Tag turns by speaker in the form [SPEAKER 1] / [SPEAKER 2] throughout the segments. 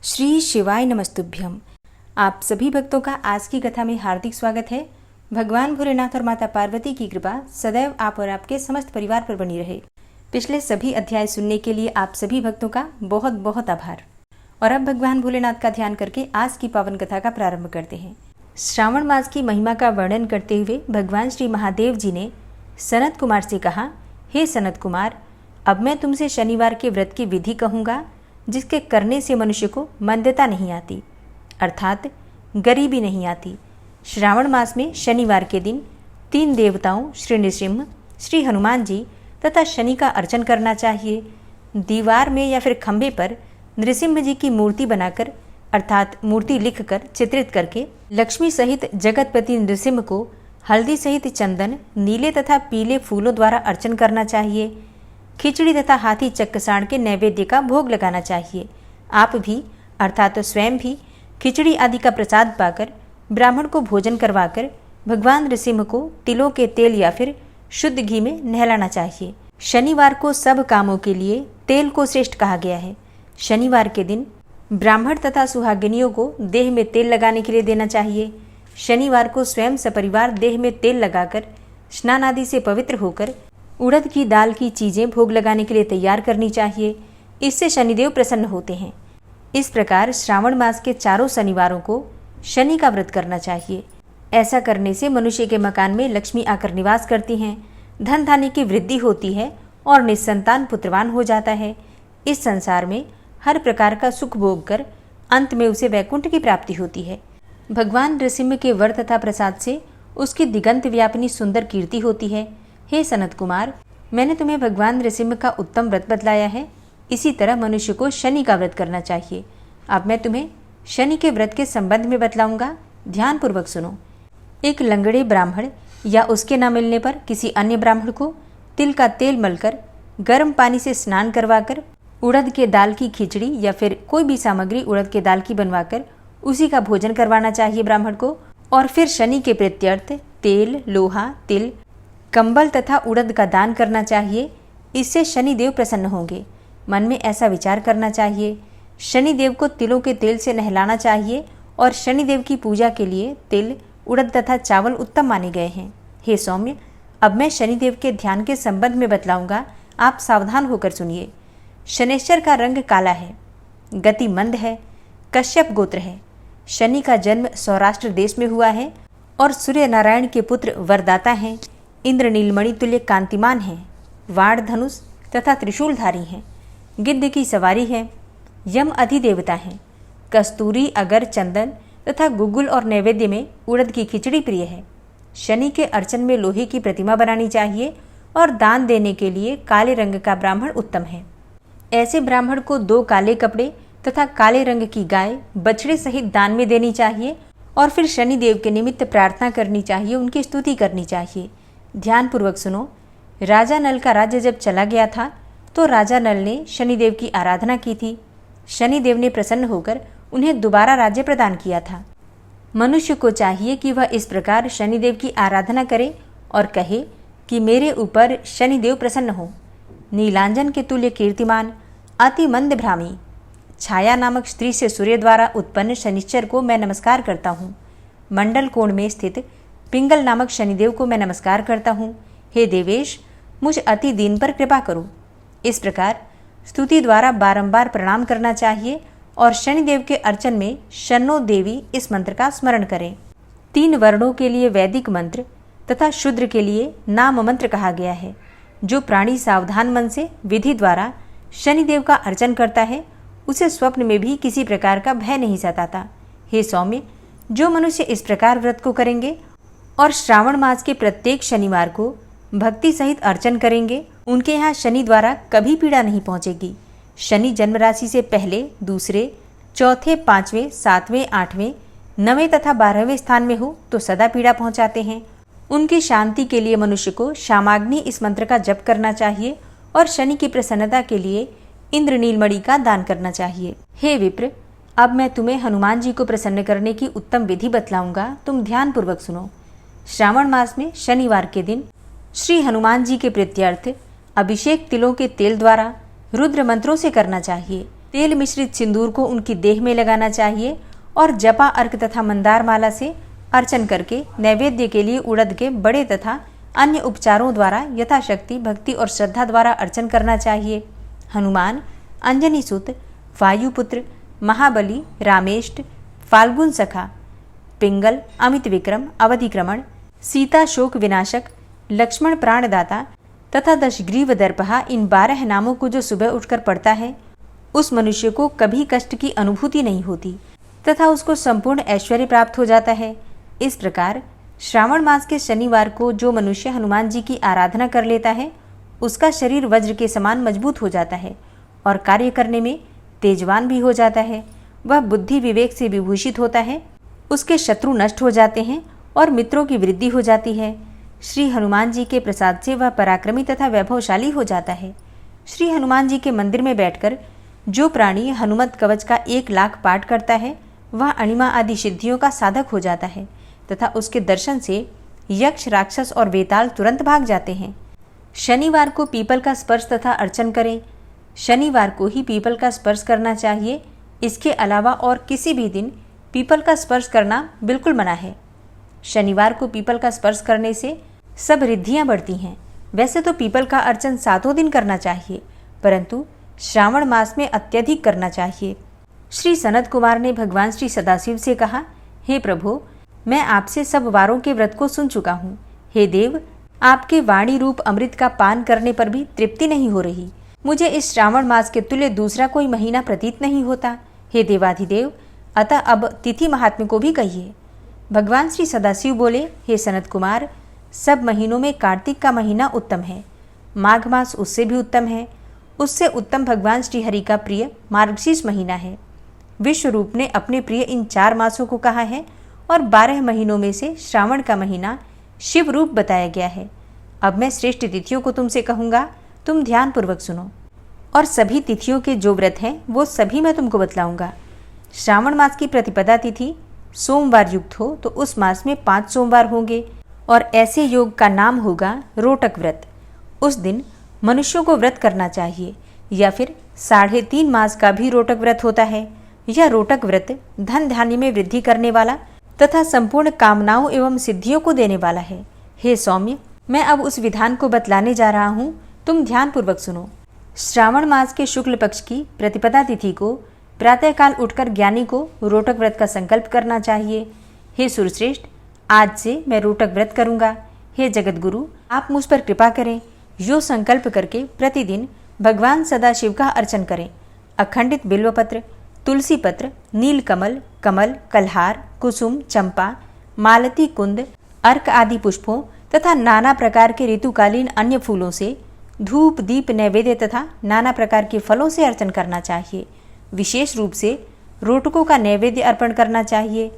[SPEAKER 1] श्री शिवाय नमस्तुभ्यम। आप सभी भक्तों का आज की कथा में हार्दिक स्वागत है। भगवान भोलेनाथ और माता पार्वती की कृपा सदैव आप और आपके समस्त परिवार पर बनी रहे। पिछले सभी अध्याय सुनने के लिए आप सभी भक्तों का बहुत बहुत आभार। और अब भगवान भोलेनाथ का ध्यान करके आज की पावन कथा का प्रारंभ करते हैं। श्रावण मास की महिमा का वर्णन करते हुए भगवान श्री महादेव जी ने सनत कुमार से कहा, हे सनत कुमार, अब मैं तुमसे शनिवार के व्रत की विधि कहूँगा, जिसके करने से मनुष्य को मंदता नहीं आती, अर्थात गरीबी नहीं आती। श्रावण मास में शनिवार के दिन 3 देवताओं श्री नृसिंह, श्री हनुमान जी तथा शनि का अर्चन करना चाहिए। दीवार में या फिर खंभे पर नृसिंह जी की मूर्ति बनाकर, अर्थात मूर्ति लिखकर चित्रित करके लक्ष्मी सहित जगतपति नृसिंह को हल्दी सहित चंदन, नीले तथा पीले फूलों द्वारा अर्चन करना चाहिए। खिचड़ी तथा हाथी चक्कसाण के नैवेद्य का भोग लगाना चाहिए। आप भी, अर्थात तो स्वयं भी खिचड़ी आदि का प्रसाद पाकर ब्राह्मण को भोजन करवाकर भगवान नृसिंह को तिलों के तेल या फिर शुद्ध घी में नहलाना चाहिए। शनिवार को सब कामों के लिए तेल को श्रेष्ठ कहा गया है। शनिवार के दिन ब्राह्मण तथा सुहागिनियों को देह में तेल लगाने के लिए देना चाहिए। शनिवार को स्वयं सपरिवार देह में तेल लगाकर स्नान आदि से पवित्र होकर उड़द की दाल की चीजें भोग लगाने के लिए तैयार करनी चाहिए। इससे शनिदेव प्रसन्न होते हैं। इस प्रकार श्रावण मास के चारों शनिवारों को शनि का व्रत करना चाहिए। ऐसा करने से मनुष्य के मकान में लक्ष्मी आकर निवास करती हैं, धन धान्य की वृद्धि होती है और निस्संतान पुत्रवान हो जाता है। इस संसार में हर प्रकार का सुख भोग कर अंत में उसे वैकुंठ की प्राप्ति होती है। भगवान नृसिंह के वर तथा प्रसाद से उसकी दिगंत व्यापिनी सुंदर कीर्ति होती है। हे सनत कुमार, मैंने तुम्हें भगवान नृसिंह का उत्तम व्रत बतलाया है। इसी तरह मनुष्य को शनि का व्रत करना चाहिए। अब मैं तुम्हें शनि के व्रत के संबंध में बतलाऊंगा, ध्यानपूर्वक सुनो। एक लंगड़े ब्राह्मण या उसके न मिलने पर किसी अन्य ब्राह्मण को तिल का तेल मलकर गर्म पानी से स्नान करवाकर उड़द के दाल की खिचड़ी या फिर कोई भी सामग्री उड़द के दाल की बनवाकर उसी का भोजन करवाना चाहिए ब्राह्मण को। और फिर शनि के प्रीत्यर्थ तेल, लोहा, तिल, कंबल तथा उड़द का दान करना चाहिए। इससे शनिदेव प्रसन्न होंगे। मन में ऐसा विचार करना चाहिए, शनिदेव को तिलों के तेल से नहलाना चाहिए और शनिदेव की पूजा के लिए तिल, उड़द तथा चावल उत्तम माने गए हैं। हे सौम्य, अब मैं शनिदेव के ध्यान के संबंध में बतलाऊंगा, आप सावधान होकर सुनिए। शनैश्चर का रंग काला है, गति मंद है, कश्यप गोत्र है। शनि का जन्म सौराष्ट्र देश में हुआ है और सूर्य नारायण के पुत्र वरदाता हैं। इंद्र नीलमणि तुल्य कांतिमान हैं, वाण, धनुष तथा त्रिशूलधारी हैं, गिद्ध की सवारी है, यम अधिदेवता हैं। कस्तूरी, अगर, चंदन तथा गुग्गुल और नैवेद्य में उड़द की खिचड़ी प्रिय है। शनि के अर्चन में लोहे की प्रतिमा बनानी चाहिए और दान देने के लिए काले रंग का ब्राह्मण उत्तम है। ऐसे ब्राह्मण को 2 काले कपड़े तथा काले रंग की गाय बछड़े सहित दान में देनी चाहिए और फिर शनिदेव के निमित्त प्रार्थना करनी चाहिए, उनकी स्तुति करनी चाहिए। ध्यानपूर्वक सुनो। राजा नल का राज्य जब चला गया था तो राजा नल ने शनिदेव की आराधना की थी। शनिदेव ने प्रसन्न होकर उन्हें दोबारा राज्य प्रदान किया था। मनुष्य को चाहिए कि वह इस प्रकार शनिदेव की आराधना करे और कहे कि मेरे ऊपर शनिदेव प्रसन्न हो। नीलांजन के तुल्य कीर्तिमान, अति मंद भ्रामी, छाया नामक स्त्री से सूर्य द्वारा उत्पन्न शनिश्चर को मैं नमस्कार करता हूँ। मंडल कोण में स्थित पिंगल नामक शनिदेव को मैं नमस्कार करता हूँ। हे देवेश, मुझ अति दीन पर कृपा करो। इस प्रकार स्तुति द्वारा बारंबार प्रणाम करना चाहिए और शनिदेव के अर्चन में शन्नो देवी इस मंत्र का स्मरण करें। 3 वर्णों के लिए वैदिक मंत्र तथा शूद्र के लिए नाम मंत्र कहा गया है। जो प्राणी सावधान मन से विधि द्वारा शनिदेव का अर्चन करता है उसे स्वप्न में भी किसी प्रकार का भय नहीं सताता। हे सौम्य, जो मनुष्य इस प्रकार व्रत को करेंगे और श्रावण मास के प्रत्येक शनिवार को भक्ति सहित अर्चन करेंगे, उनके यहाँ शनि द्वारा कभी पीड़ा नहीं पहुँचेगी। शनि जन्म राशि से पहले, दूसरे, चौथे, 5वें, 7वें, 8वें, 9वें तथा 12वें स्थान में हो तो सदा पीड़ा पहुँचाते हैं। उनकी शांति के लिए मनुष्य को शामाग्नि इस मंत्र का जप करना चाहिए और शनि की प्रसन्नता के लिए इंद्र नीलमणि का दान करना चाहिए। हे विप्र, अब मैं तुम्हें हनुमान जी को प्रसन्न करने की उत्तम विधि बतलाऊंगा, तुम ध्यानपूर्वक सुनो। श्रावण मास में शनिवार के दिन श्री हनुमान जी के प्रीत्यर्थ अभिषेक तिलों के तेल द्वारा रुद्र मंत्रों से करना चाहिए। तेल मिश्रित सिंदूर को उनकी देह में लगाना चाहिए और जपा अर्क तथा मंदार माला से अर्चन करके नैवेद्य के लिए उड़द के बड़े तथा अन्य उपचारों द्वारा यथाशक्ति भक्ति और श्रद्धा द्वारा अर्चन करना चाहिए। हनुमान, अंजनी सुत, वायुपुत्र, महाबली, रामेष्ट, फाल्गुन सखा, पिंगल, अमित विक्रम, अवधिक्रमण, सीता शोक विनाशक, लक्ष्मण प्राणदाता तथा दशग्रीव दर्पहा, इन 12 नामों को जो सुबह उठकर पढ़ता है उस मनुष्य को कभी कष्ट की अनुभूति नहीं होती तथा उसको संपूर्ण ऐश्वर्य प्राप्त हो जाता है। इस प्रकार श्रावण मास के शनिवार को जो मनुष्य हनुमान जी की आराधना कर लेता है उसका शरीर वज्र के समान मजबूत हो जाता है और कार्य करने में तेजवान भी हो जाता है। वह बुद्धि विवेक से विभूषित होता है, उसके शत्रु नष्ट हो जाते हैं और मित्रों की वृद्धि हो जाती है। श्री हनुमान जी के प्रसाद से वह पराक्रमी तथा वैभवशाली हो जाता है। श्री हनुमान जी के मंदिर में बैठकर जो प्राणी हनुमत कवच का 1 लाख पाठ करता है वह अणिमा आदि सिद्धियों का साधक हो जाता है तथा उसके दर्शन से यक्ष, राक्षस और वेताल तुरंत भाग जाते हैं। शनिवार को पीपल का स्पर्श तथा अर्चन करें। शनिवार को ही पीपल का स्पर्श करना चाहिए। इसके अलावा और किसी भी दिन पीपल का स्पर्श करना बिल्कुल मना है। शनिवार को पीपल का स्पर्श करने से सब रिद्धियां बढ़ती हैं। वैसे तो पीपल का अर्चन 7 दिन करना चाहिए, परंतु श्रावण मास में अत्यधिक करना चाहिए। श्री सनत कुमार ने भगवान श्री सदाशिव से कहा, हे प्रभु, मैं आपसे सब वारों के व्रत को सुन चुका हूँ। हे देव, आपके वाणी रूप अमृत का पान करने पर भी तृप्ति नहीं हो रही। मुझे इस श्रावण मास के तुल्य दूसरा कोई महीना प्रतीत नहीं होता। हे देवाधिदेव, अतः अब तिथि महात्म्य को भी कहिए। भगवान श्री सदाशिव बोले, हे सनत कुमार, सब महीनों में कार्तिक का महीना उत्तम है। माघ मास उससे भी उत्तम है। उससे उत्तम भगवान श्री हरि का प्रिय मार्गशीर्ष महीना है। विश्व रूप ने अपने प्रिय इन 4 मासों को कहा है और 12 महीनों में से श्रावण का महीना शिव रूप बताया गया है। अब मैं श्रेष्ठ तिथियों को तुमसे कहूँगा, तुम ध्यानपूर्वक सुनो। और सभी तिथियों के जो व्रत हैं वो सभी मैं तुमको बतलाऊंगा। श्रावण मास की प्रतिपदा तिथि सोमवार युक्त हो तो उस मास में 5 सोमवार होंगे और ऐसे योग का नाम होगा रोटक व्रत। उस दिन मनुष्यों को व्रत करना चाहिए। या फिर 3.5 मास का भी रोटक व्रत होता है। यह रोटक व्रत धन धान्य में वृद्धि करने वाला तथा संपूर्ण कामनाओं एवं सिद्धियों को देने वाला है। हे सौम्य, मैं अब उस विधान को बतलाने जा रहा हूँ, तुम ध्यानपूर्वक सुनो। श्रावण मास के शुक्ल पक्ष की प्रतिपदा तिथि को प्रातःकाल उठकर ज्ञानी को रोटक व्रत का संकल्प करना चाहिए। हे सुरश्रेष्ठ, आज से मैं रोटक व्रत करूंगा। हे जगत गुरु, आप मुझ पर कृपा करें। यो संकल्प करके प्रतिदिन भगवान सदाशिव का अर्चन करें। अखंडित बिल्वपत्र, तुलसी पत्र, नीलकमल, कमल, कल्हार, कुसुम, चंपा, मालती, कुंद, अर्क आदि पुष्पों तथा नाना प्रकार के ऋतुकालीन अन्य फूलों से धूप, दीप, नैवेद्य तथा नाना प्रकार के फलों से अर्चन करना चाहिए। विशेष रूप से रोटकों का नैवेद्य अर्पण करना चाहिए।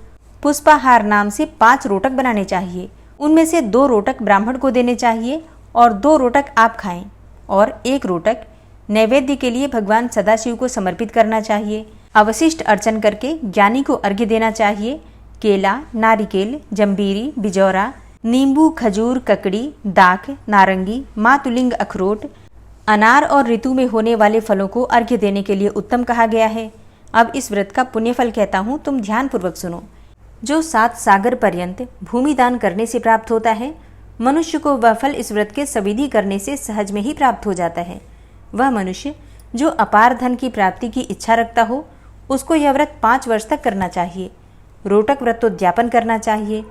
[SPEAKER 1] पुष्पाहार नाम से 5 रोटक बनाने चाहिए। उनमें से 2 रोटक ब्राह्मण को देने चाहिए और 2 रोटक आप खाएं और 1 रोटक नैवेद्य के लिए भगवान सदाशिव को समर्पित करना चाहिए। अवशिष्ट अर्चन करके ज्ञानी को अर्घ्य देना चाहिए। केला, नारिकेल, जंबीरी, बिजौरा, नींबू, खजूर, ककड़ी, दाख, नारंगी, मातुलिंग, अखरोट, अनार और ऋतु में होने वाले फलों को अर्घ्य देने के लिए उत्तम कहा गया है। अब इस व्रत का पुण्यफल कहता हूँ, तुम ध्यानपूर्वक सुनो। जो 7 सागर पर्यंत भूमि दान करने से प्राप्त होता है, मनुष्य को वह फल इस व्रत के सविधि करने से सहज में ही प्राप्त हो जाता है। वह मनुष्य जो अपार धन की प्राप्ति की इच्छा रखता हो, उसको यह व्रत 5 वर्ष तक करना चाहिए। रोटक व्रतोद्यापन करना चाहिए।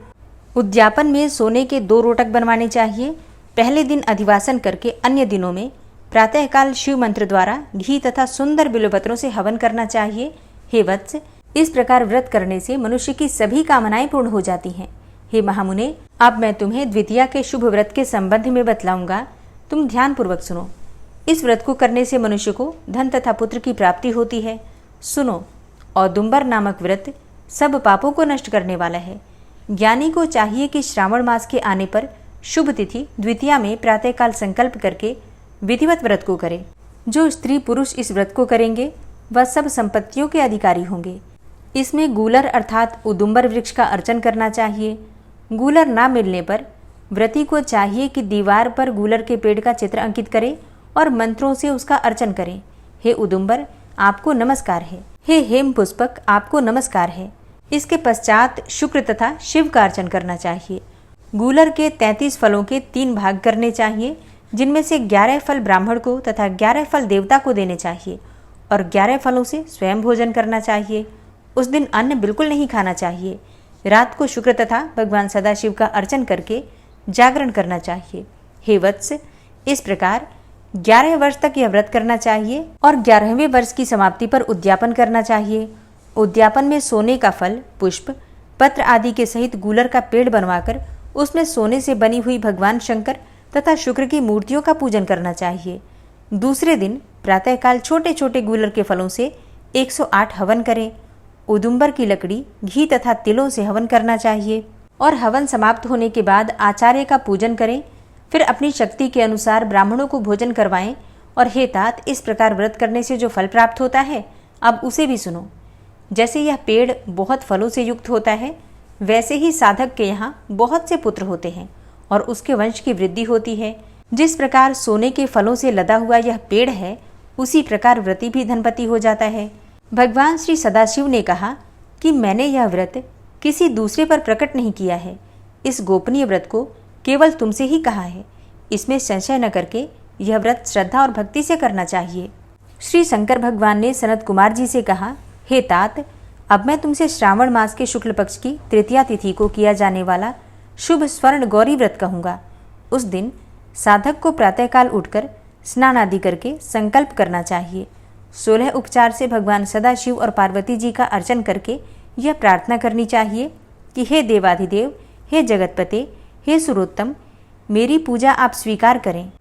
[SPEAKER 1] उद्यापन में सोने के 2 रोटक बनवाने चाहिए। पहले दिन अधिवासन करके अन्य दिनों में प्रातःकाल शिव मंत्र द्वारा घी तथा सुंदर बिल्वपत्रों से हवन करना चाहिए। हे वत्स, इस प्रकार व्रत करने से मनुष्य की सभी कामनाएं पूर्ण हो जाती हैं। हे महामुने, अब मैं तुम्हें द्वितीया के शुभ व्रत के संबंध में बतलाऊंगा, तुम ध्यानपूर्वक सुनो। इस व्रत को करने से मनुष्य को धन तथा पुत्र की प्राप्ति होती है। सुनो, औदुंबर नामक व्रत सब पापों को नष्ट करने वाला है। ज्ञानी को चाहिए कि श्रावण मास के आने पर शुभ तिथि द्वितीया में प्रातःकाल संकल्प करके विधिवत व्रत को करे। जो स्त्री पुरुष इस व्रत को करेंगे वह सब संपत्तियों के अधिकारी होंगे। इसमें गूलर अर्थात उदुम्बर वृक्ष का अर्चन करना चाहिए। गूलर ना मिलने पर व्रती को चाहिए कि दीवार पर गूलर के पेड़ का चित्र अंकित करे और मंत्रों से उसका अर्चन करें। हे उदुम्बर, आपको नमस्कार है। हे हेम पुष्पक, आपको नमस्कार है। इसके पश्चात शुक्र तथा शिव का अर्चन करना चाहिए। गूलर के 33 फलों के 3 भाग करने चाहिए, जिनमें से 11 फल ब्राह्मण को तथा 11 फल देवता को देने चाहिए और 11 फलों से स्वयं भोजन करना चाहिए। उस दिन अन्न बिल्कुल नहीं खाना चाहिए। रात को शुक्र तथा भगवान सदाशिव का अर्चन करके जागरण करना चाहिए। हे वत्स, इस प्रकार 11 वर्ष तक यह व्रत करना चाहिए और 11वें वर्ष की समाप्ति पर उद्यापन करना चाहिए। उद्यापन में सोने का फल, पुष्प, पत्र आदि के सहित गूलर का पेड़ बनवाकर उसमें सोने से बनी हुई भगवान शंकर तथा शुक्र की मूर्तियों का पूजन करना चाहिए। दूसरे दिन प्रातःकाल छोटे छोटे गूलर के फलों से 108 हवन करें। उदुम्बर की लकड़ी, घी तथा तिलों से हवन करना चाहिए और हवन समाप्त होने के बाद आचार्य का पूजन करें। फिर अपनी शक्ति के अनुसार ब्राह्मणों को भोजन करवाएं। और हे तात, इस प्रकार व्रत करने से जो फल प्राप्त होता है, अब उसे भी सुनो। जैसे यह पेड़ बहुत फलों से युक्त होता है, वैसे ही साधक के यहाँ बहुत से पुत्र होते हैं और उसके वंश की वृद्धि होती है। जिस प्रकार सोने के फलों से लदा हुआ यह पेड़ है, उसी प्रकार व्रती भी धनपति हो जाता है। भगवान श्री सदाशिव ने कहा कि मैंने यह व्रत किसी दूसरे पर प्रकट नहीं किया है। इस गोपनीय व्रत को केवल तुमसे ही कहा है। इसमें संशय न करके यह व्रत श्रद्धा और भक्ति से करना चाहिए। श्री शंकर भगवान ने सनत कुमार जी से कहा, हे तात, अब मैं तुमसे श्रावण मास के शुक्ल पक्ष की तृतीया तिथि को किया जाने वाला शुभ स्वर्ण गौरी व्रत कहूँगा। उस दिन साधक को प्रातःकाल उठकर स्नान आदि करके संकल्प करना चाहिए। 16 उपचार से भगवान सदाशिव और पार्वती जी का अर्चन करके यह प्रार्थना करनी चाहिए कि हे देवाधिदेव, हे जगतपते, हे सुरोत्तम, मेरी पूजा आप स्वीकार करें।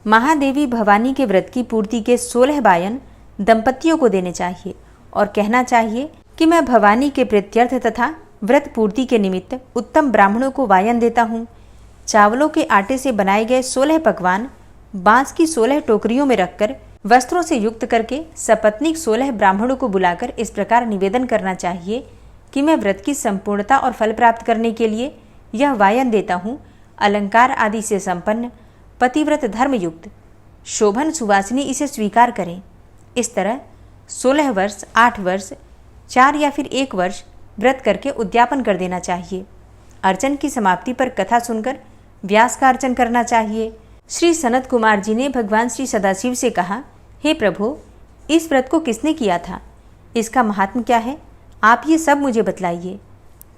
[SPEAKER 1] महादेवी भवानी के व्रत की पूर्ति के 16 वायन दंपतियों को देने चाहिए और कहना चाहिए कि मैं भवानी के प्रीत्यर्थ तथा व्रत पूर्ति के निमित्त उत्तम ब्राह्मणों को वायन देता हूँ। चावलों के आटे से बनाए गए 16 पकवान बांस की 16 टोकरियों में रखकर वस्त्रों से युक्त करके सपत्नीक 16 ब्राह्मणों को बुलाकर इस प्रकार निवेदन करना चाहिए कि मैं व्रत की संपूर्णता और फल प्राप्त करने के लिए यह वायन देता हूँ। अलंकार आदि से संपन्न, पतिव्रत धर्मयुक्त, शोभन सुवासिनी इसे स्वीकार करें। इस तरह 16 वर्ष, 8 वर्ष, 4 या फिर 1 वर्ष व्रत करके उद्यापन कर देना चाहिए। अर्चन की समाप्ति पर कथा सुनकर व्यास का अर्चन करना चाहिए। श्री सनत कुमार जी ने भगवान श्री सदाशिव से कहा, हे प्रभु, इस व्रत को किसने किया था? इसका महात्म क्या है? आप ये सब मुझे बतलाइए।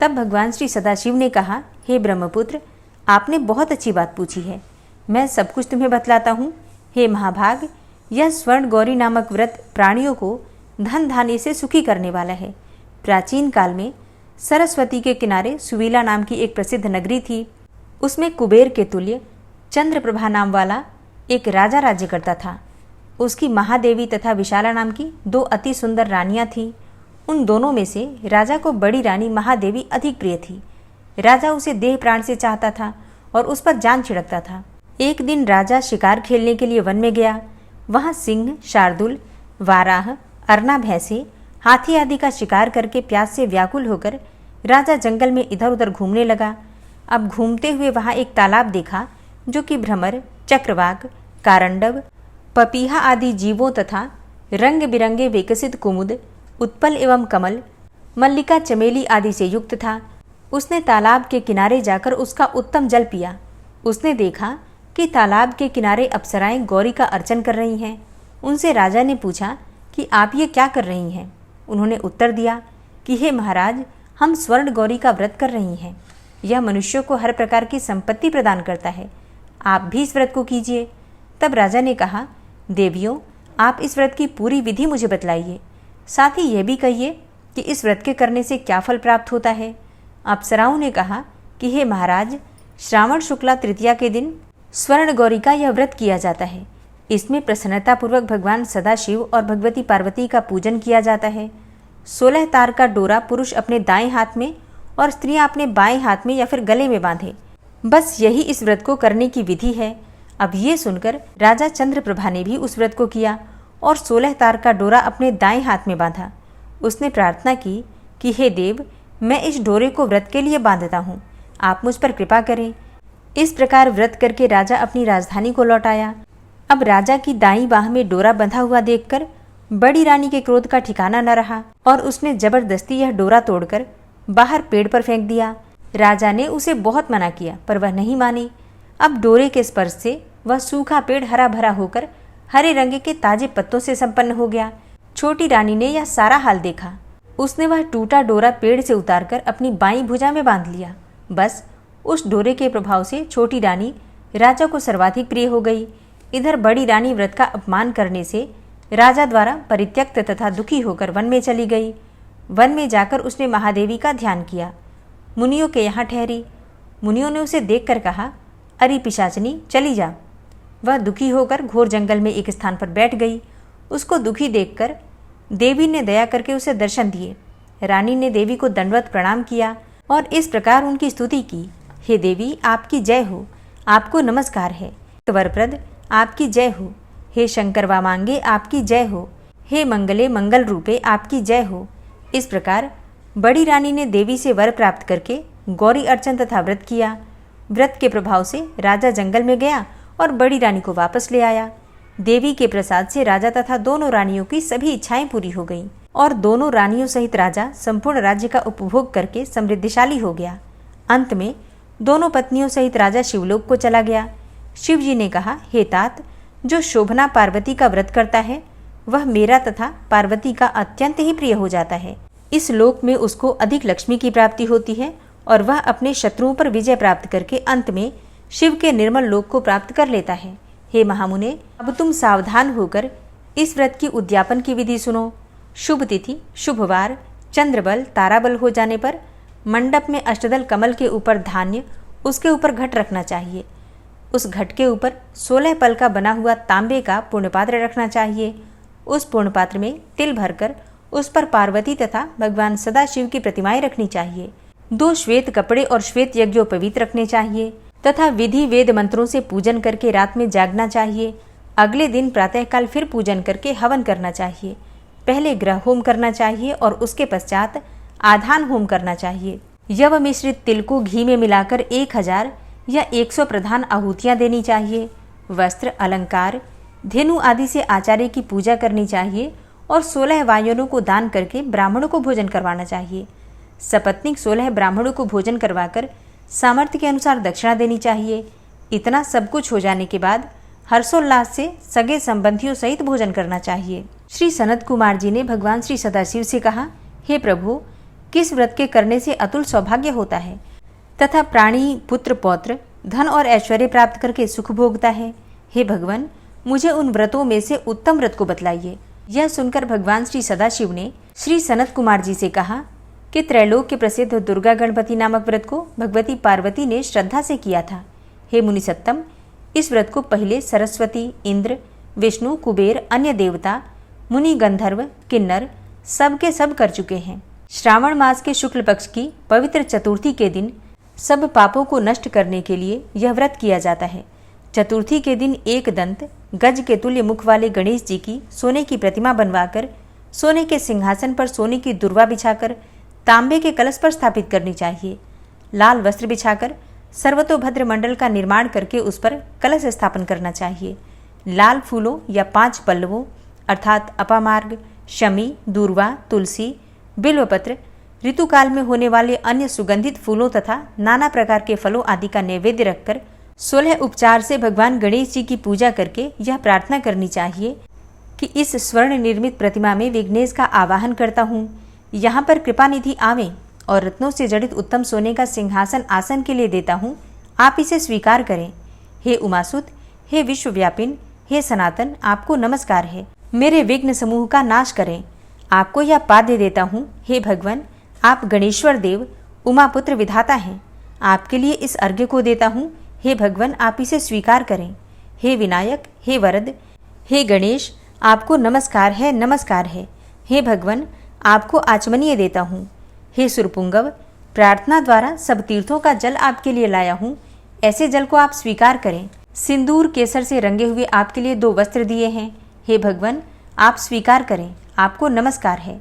[SPEAKER 1] तब भगवान श्री सदाशिव ने कहा, हे ब्रह्मपुत्र, आपने बहुत अच्छी बात पूछी है। मैं सब कुछ तुम्हें बतलाता हूँ। हे महाभाग, यह स्वर्ण गौरी नामक व्रत प्राणियों को धन धान्य से सुखी करने वाला है। प्राचीन काल में सरस्वती के किनारे सुवीला नाम की एक प्रसिद्ध नगरी थी। उसमें कुबेर के तुल्य चंद्रप्रभा नाम वाला एक राजा राज्य करता था। उसकी महादेवी तथा विशाला नाम की 2 अति सुंदर रानियां थीं। उन दोनों में से राजा को बड़ी रानी महादेवी अधिक प्रिय थी। राजा उसे देह प्राण से चाहता था और उस पर जान छिड़कता था। एक दिन राजा शिकार खेलने के लिए वन में गया। वहाँ सिंह, शार्दुल, वाराह, अरना भैंसे, हाथी आदि का शिकार करके प्यास से व्याकुल होकर राजा जंगल में इधर उधर घूमने लगा। अब घूमते हुए वहाँ एक तालाब देखा जो कि भ्रमर, चक्रवाक, कारंडव, पपीहा आदि जीवों तथा रंग बिरंगे विकसित कुमुद, उत्पल एवं कमल, मल्लिका, चमेली आदि से युक्त था। उसने तालाब के किनारे जाकर उसका उत्तम जल पिया। उसने देखा कि तालाब के किनारे अप्सराएं गौरी का अर्चन कर रही हैं। उनसे राजा ने पूछा कि आप ये क्या कर रही हैं? उन्होंने उत्तर दिया कि हे महाराज, हम स्वर्ण गौरी का व्रत कर रही हैं। यह मनुष्यों को हर प्रकार की संपत्ति प्रदान करता है। आप भी इस व्रत को कीजिए। तब राजा ने कहा, देवियों, आप इस व्रत की पूरी विधि मुझे बतलाइए। साथ ही यह भी कहिए कि इस व्रत के करने से क्या फल प्राप्त होता है। अप्सराओं ने कहा कि हे महाराज, श्रावण शुक्ला तृतीया के दिन स्वर्ण गौरी का यह व्रत किया जाता है। इसमें प्रसन्नतापूर्वक भगवान सदाशिव और भगवती पार्वती का पूजन किया जाता है। 16 तार का डोरा पुरुष अपने दाएं हाथ में और स्त्रियां अपने बाएं हाथ में या फिर गले में बांधे। बस यही इस व्रत को करने की विधि है। अब ये सुनकर राजा चंद्रप्रभा ने भी उस व्रत को किया और 16 तार का डोरा अपने दाएं हाथ में बांधा। उसने प्रार्थना की कि हे देव, मैं इस डोरे को व्रत के लिए बांधता हूँ, आप मुझ पर कृपा करें। इस प्रकार व्रत करके राजा अपनी राजधानी को लौट आया। अब राजा की दाईं बाह में डोरा बंधा हुआ देखकर बड़ी रानी के क्रोध का ठिकाना न रहा और उसने जबरदस्ती यह डोरा तोड़कर बाहर पेड़ पर फेंक दिया। राजा ने उसे बहुत मना किया पर वह नहीं मानी। अब डोरे के स्पर्श से वह सूखा पेड़ हरा भरा होकर हरे रंग के ताजे पत्तों से संपन्न हो गया। छोटी रानी ने यह सारा हाल देखा। उसने वह टूटा डोरा पेड़ से उतारकर अपनी बाईं भुजा में बांध लिया। बस उस डोरे के प्रभाव से छोटी रानी राजा को सर्वाधिक प्रिय हो गई। इधर बड़ी रानी व्रत का अपमान करने से राजा द्वारा परित्यक्त तथा दुखी होकर वन में चली गई। वन में जाकर उसने महादेवी का ध्यान किया। मुनियों के यहाँ ठहरी। मुनियों ने उसे देखकर कहा, अरे पिशाचनी, चली जा। वह दुखी होकर घोर जंगल में एक स्थान पर बैठ गई। उसको दुखी देखकर देवी ने दया करके उसे दर्शन दिए। रानी ने देवी को दंडवत प्रणाम किया और इस प्रकार उनकी स्तुति की, हे देवी, आपकी जय हो, आपको नमस्कार है। वरप्रद, आपकी जय हो। हे शंकर वामांगे, आपकी जय हो। हे मंगले मंगल रूपे, आपकी जय हो। इस प्रकार बड़ी रानी ने देवी से वर प्राप्त करके गौरी अर्चन तथा व्रत किया। व्रत के प्रभाव से राजा जंगल में गया और बड़ी रानी को वापस ले आया। देवी के प्रसाद से राजा तथा दोनों रानियों की सभी इच्छाएं पूरी हो गईं और दोनों रानियों सहित राजा संपूर्ण राज्य का उपभोग करके समृद्धिशाली हो गया। अंत में दोनों पत्नियों सहित राजा शिवलोक को चला गया। शिव जी ने कहा, हे तात, जो शोभना पार्वती का व्रत करता है वह मेरा तथा पार्वती का अत्यंत ही प्रिय हो जाता है। इस लोक में उसको अधिक लक्ष्मी की प्राप्ति होती है और वह अपने शत्रुओं पर विजय प्राप्त करके अंत में शिव के निर्मल लोक को प्राप्त कर लेता है। हे महामुने, अब तुम सावधान होकर इस व्रत की उद्यापन की विधि सुनो। शुभ तिथि, शुभवार, चंद्रबल, ताराबल हो जाने पर मंडप में अष्टदल कमल के ऊपर धान्य, उसके ऊपर घट रखना चाहिए। उस घट के ऊपर 16 पल का बना हुआ तांबे का पूर्णपात्र रखना चाहिए। उस पूर्णपात्र में तिल भरकर उस पर पार्वती तथा भगवान सदाशिव की प्रतिमाएं रखनी चाहिए। 2 श्वेत कपड़े और श्वेत यज्ञोपवीत रखने चाहिए तथा विधि वेद मंत्रों से पूजन करके रात में जागना चाहिए। अगले दिन प्रातःकाल फिर पूजन करके हवन करना चाहिए। पहले ग्रह होम करना चाहिए और उसके पश्चात आधान होम करना चाहिए। यव मिश्रित तिल को घी में मिलाकर 1000 या 100 प्रधान आहुतियां देनी चाहिए। वस्त्र, अलंकार, धेनु आदि से आचार्य की पूजा करनी चाहिए और 16 वायुओं को दान करके ब्राह्मणों को भोजन करवाना चाहिए। सपत्नीक 16 ब्राह्मणों को भोजन करवाकर सामर्थ्य के अनुसार दक्षिणा देनी चाहिए। इतना सब कुछ हो जाने के बाद हर्षोल्लास से सगे संबंधियों सहित भोजन करना चाहिए। श्री सनत कुमार जी ने भगवान श्री सदाशिव से कहा, हे प्रभु, किस व्रत के करने से अतुल सौभाग्य होता है तथा प्राणी पुत्र पौत्र धन और ऐश्वर्य प्राप्त करके सुख भोगता है। हे भगवान, मुझे उन व्रतों में से उत्तम व्रत को बतलाइए। यह सुनकर भगवान श्री सदाशिव ने श्री सनत कुमार जी से कहा कि त्रैलोक के प्रसिद्ध दुर्गा गणपति नामक व्रत को भगवती पार्वती ने श्रद्धा से किया था। हे मुनिसत्तम, इस व्रत को पहले सरस्वती, इंद्र, विष्णु, कुबेर, अन्य देवता, मुनि, गंधर्व, किन्नर सब के सब कर चुके हैं। श्रावण मास के शुक्ल पक्ष की पवित्र चतुर्थी के दिन सब पापों को नष्ट करने के लिए यह व्रत किया जाता है। चतुर्थी के दिन एक दंत गज के तुल्य मुख वाले गणेश जी की सोने की प्रतिमा बनवाकर सोने के सिंहासन पर सोने की दुर्वा बिछाकर तांबे के कलश पर स्थापित करनी चाहिए। लाल वस्त्र बिछाकर सर्वतोभद्र मंडल का निर्माण करके उस पर कलश स्थापन करना चाहिए। लाल फूलों या 5 पल्लवों अर्थात अपामार्ग, शमी, दूर्वा, तुलसी, बिल्वपत्र, ऋतुकाल में होने वाले अन्य सुगंधित फूलों तथा नाना प्रकार के फलों आदि का नैवेद्य रखकर 16 उपचार से भगवान गणेश जी की पूजा करके यह प्रार्थना करनी चाहिए कि इस स्वर्ण निर्मित प्रतिमा में विघ्नेश का आवाहन करता हूँ, यहाँ पर कृपा निधि आवे और रत्नों से जड़ित उत्तम सोने का सिंहासन आसन के लिए देता हूँ, आप इसे स्वीकार करें। हे उमासुत, हे विश्वव्यापिन, हे सनातन, आपको नमस्कार है। मेरे विघ्न समूह का नाश करें। आपको यह पाद्य देता हूँ। हे भगवान, आप गणेश्वर देव, उमापुत्र विधाता हैं। आपके लिए इस अर्घ्य को देता हूँ। हे भगवान, आप इसे स्वीकार करें। हे विनायक, हे वरद, हे गणेश, आपको नमस्कार है, नमस्कार है। हे भगवान, आपको आचमनीय देता हूँ। हे सुरपुंगव, प्रार्थना द्वारा सब तीर्थों का जल आपके लिए लाया हूँ, ऐसे जल को आप स्वीकार करें। सिंदूर केसर से रंगे हुए आपके लिए 2 वस्त्र दिए हैं। हे भगवान, आप स्वीकार करें, आपको नमस्कार है।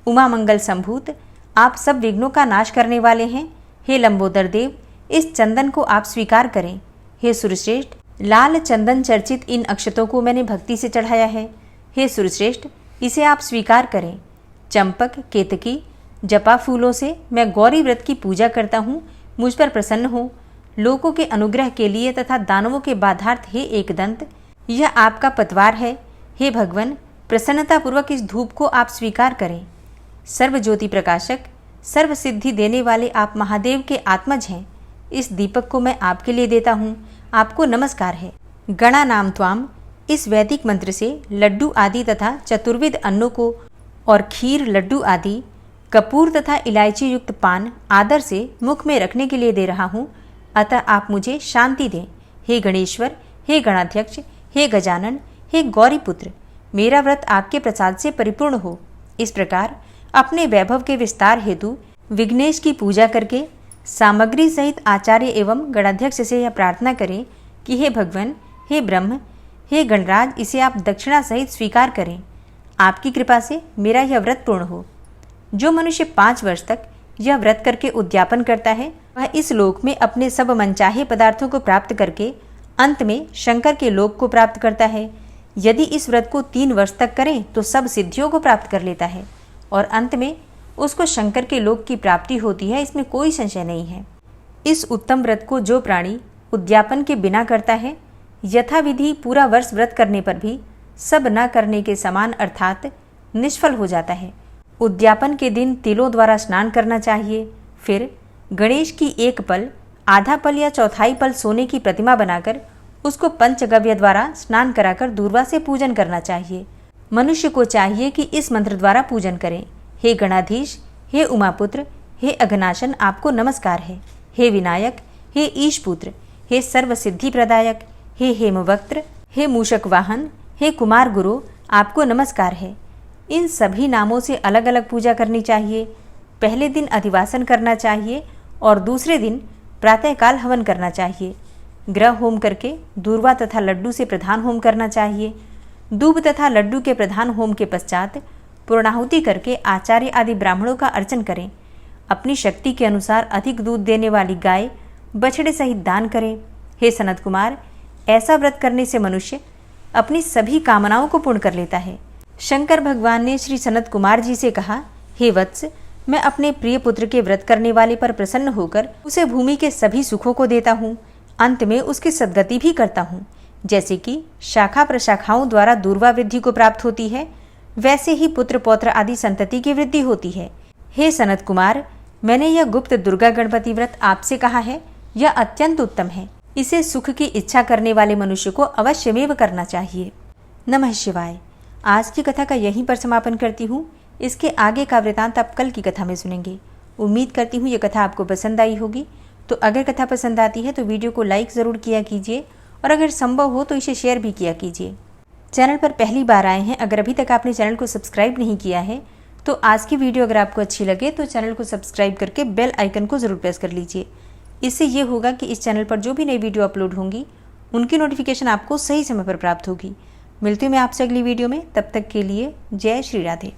[SPEAKER 1] उमा मंगल संभूत, आप सब विघ्नों का नाश करने वाले हैं। हे लंबोदर देव, इस चंदन को आप स्वीकार करें। हे सुरश्रेष्ठ, लाल चंदन चर्चित इन अक्षतों को मैंने भक्ति से चढ़ाया है। हे सुरश्रेष्ठ, इसे आप स्वीकार करें। चंपक, केतकी, जपा फूलों से मैं गौरी व्रत की पूजा करता हूँ। मुझ पर प्रसन्न हो। लोगों के अनुग्रह के लिए तथा दानवों के बाधार्थ हे एकदंत, यह आपका पतवार है। हे भगवान, प्रसन्नतापूर्वक इस धूप को आप स्वीकार करें। सर्व ज्योति प्रकाशक, सर्व सिद्धि देने वाले आप महादेव के आत्मज हैं। इस दीपक को मैं आपके लिए देता हूँ। आपको नमस्कार है। गणा नाम त्वाम, इस वैदिक मंत्र से लड्डू आदि तथा चतुर्विध अन्नों को और खीर, लड्डू आदि, कपूर तथा इलायची युक्त पान आदर से मुख में रखने के लिए दे रहा हूँ। अतः आप मुझे शांति दें। हे गणेश्वर, हे गणाध्यक्ष, हे गजानन, हे गौरीपुत्र, मेरा व्रत आपके प्रसाद से परिपूर्ण हो। इस प्रकार अपने वैभव के विस्तार हेतु विघ्नेश की पूजा करके सामग्री सहित आचार्य एवं गणाध्यक्ष से यह प्रार्थना करें कि हे भगवान, हे ब्रह्म, हे गणराज, इसे आप दक्षिणा सहित स्वीकार करें। आपकी कृपा से मेरा यह व्रत पूर्ण हो। जो मनुष्य 5 वर्ष तक यह व्रत करके उद्यापन करता है, वह इस लोक में अपने सब मनचाहे पदार्थों को प्राप्त करके अंत में शंकर के लोक को प्राप्त करता है। यदि इस व्रत को 3 वर्ष तक करें तो सब सिद्धियों को प्राप्त कर लेता है और अंत में उसको शंकर के लोक की प्राप्ति होती है। इसमें कोई संशय नहीं है। इस उत्तम व्रत को जो प्राणी उद्यापन के बिना करता है, यथाविधि पूरा वर्ष व्रत करने पर भी सब न करने के समान अर्थात निष्फल हो जाता है। उद्यापन के दिन तिलों द्वारा स्नान करना चाहिए। फिर गणेश की 1 पल, आधा पल या चौथाई पल सोने की प्रतिमा बनाकर उसको पंचगव्य द्वारा स्नान कराकर दूर्वा से पूजन करना चाहिए। मनुष्य को चाहिए कि इस मंत्र द्वारा पूजन करें। हे गणाधीश, हे उमापुत्र, हे अघनाशन, आपको नमस्कार है। हे विनायक, हे ईशपुत्र, हे सर्व सिद्धि प्रदायक, हे हेमवक्त्र, हे मूषक वाहन, हे कुमार गुरु, आपको नमस्कार है। इन सभी नामों से अलग अलग पूजा करनी चाहिए। पहले दिन अधिवासन करना चाहिए और दूसरे दिन प्रातःकाल हवन करना चाहिए। ग्रह होम करके दूर्वा तथा लड्डू से प्रधान होम करना चाहिए। दूब तथा लड्डू के प्रधान होम के पश्चात पूर्णाहुति करके आचार्य आदि ब्राह्मणों का अर्चन करें। अपनी शक्ति के अनुसार अधिक दूध देने वाली गाय बछड़े सहित दान करें। हे सनत कुमार, ऐसा व्रत करने से मनुष्य अपनी सभी कामनाओं को पूर्ण कर लेता है। शंकर भगवान ने श्री सनत कुमार जी से कहा, हे वत्स, मैं अपने प्रिय पुत्र के व्रत करने वाले पर प्रसन्न होकर उसे भूमि के सभी सुखों को देता हूँ। अंत में उसकी सद्गति भी करता हूँ। जैसे कि शाखा प्रशाखाओं द्वारा दूर्वा वृद्धि को प्राप्त होती है, वैसे ही पुत्र पौत्र आदि संतति की वृद्धि होती है। हे सनत कुमार, मैंने यह गुप्त दुर्गा गणपति व्रत आपसे कहा है। यह अत्यंत उत्तम है। इसे सुख की इच्छा करने वाले मनुष्य को अवश्यमेव करना चाहिए। नमः शिवाय। आज की कथा का यहीं पर समापन करती हूँ। इसके आगे का वृतांत आप कल की कथा में सुनेंगे। उम्मीद करती हूँ ये कथा आपको पसंद आई होगी। तो अगर कथा पसंद आती है तो वीडियो को लाइक ज़रूर किया कीजिए और अगर संभव हो तो इसे शेयर भी किया कीजिए। चैनल पर पहली बार आए हैं, अगर अभी तक आपने चैनल को सब्सक्राइब नहीं किया है तो आज की वीडियो अगर आपको अच्छी लगे तो चैनल को सब्सक्राइब करके बेल आइकन को ज़रूर प्रेस कर लीजिए। इससे ये होगा कि इस चैनल पर जो भी नई वीडियो अपलोड होंगी उनकी नोटिफिकेशन आपको सही समय पर प्राप्त होगी। मिलती हूँ मैं आपसे अगली वीडियो में। तब तक के लिए जय श्री राधे।